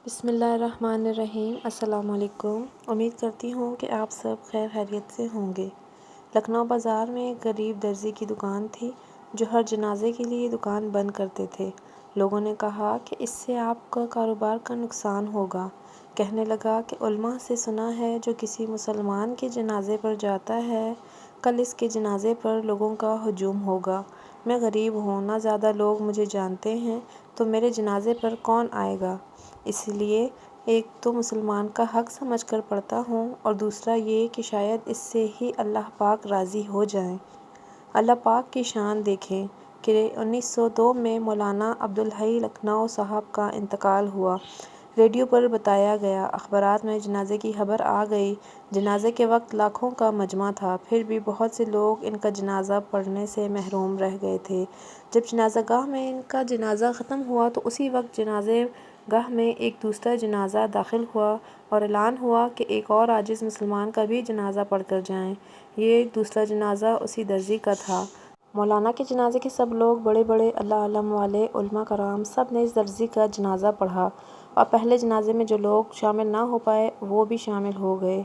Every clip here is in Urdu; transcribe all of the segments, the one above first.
بسم اللہ الرحمن الرحیم۔ السلام علیکم۔ امید کرتی ہوں کہ آپ سب خیر خیریت سے ہوں گے۔ لکھنؤ بازار میں ایک غریب درزی کی دکان تھی جو ہر جنازے کے لیے دکان بند کرتے تھے۔ لوگوں نے کہا کہ اس سے آپ کا کاروبار کا نقصان ہوگا۔ کہنے لگا کہ علماء سے سنا ہے جو کسی مسلمان کے جنازے پر جاتا ہے کل اس کے جنازے پر لوگوں کا ہجوم ہوگا۔ میں غریب ہوں، نہ زیادہ لوگ مجھے جانتے ہیں، تو میرے جنازے پر کون آئے گا؟ اس لیے ایک تو مسلمان کا حق سمجھ کر پڑھتا ہوں اور دوسرا یہ کہ شاید اس سے ہی اللہ پاک راضی ہو جائیں۔ اللہ پاک کی شان دیکھیں کہ 1902 میں مولانا عبدالحی لکھنؤ صاحب کا انتقال ہوا۔ ریڈیو پر بتایا گیا، اخبارات میں جنازے کی خبر آ گئی۔ جنازے کے وقت لاکھوں کا مجمع تھا، پھر بھی بہت سے لوگ ان کا جنازہ پڑھنے سے محروم رہ گئے تھے۔ جب جنازہ گاہ میں ان کا جنازہ ختم ہوا تو اسی وقت جنازہ گاہ میں ایک دوسرا جنازہ داخل ہوا اور اعلان ہوا کہ ایک اور عاجز مسلمان کا بھی جنازہ پڑھ کر جائیں۔ یہ دوسرا جنازہ اسی درزی کا تھا۔ مولانا کے جنازے کے سب لوگ، بڑے بڑے اللہ علم والے علماء کرام، سب نے اس درزی کا جنازہ پڑھا اور پہلے جنازے میں جو لوگ شامل نہ ہو پائے وہ بھی شامل ہو گئے۔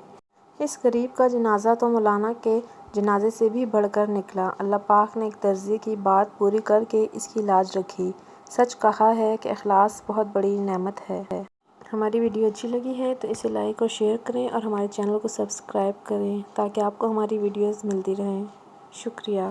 اس غریب کا جنازہ تو مولانا کے جنازے سے بھی بڑھ کر نکلا۔ اللہ پاک نے ایک درزی کی بات پوری کر کے اس کی لاج رکھی۔ سچ کہا ہے کہ اخلاص بہت بڑی نعمت ہے۔ ہماری ویڈیو اچھی لگی ہے تو اسے لائک اور شیئر کریں اور ہمارے چینل کو سبسکرائب کریں تاکہ آپ کو ہماری ویڈیوز ملتی رہیں۔ شکریہ۔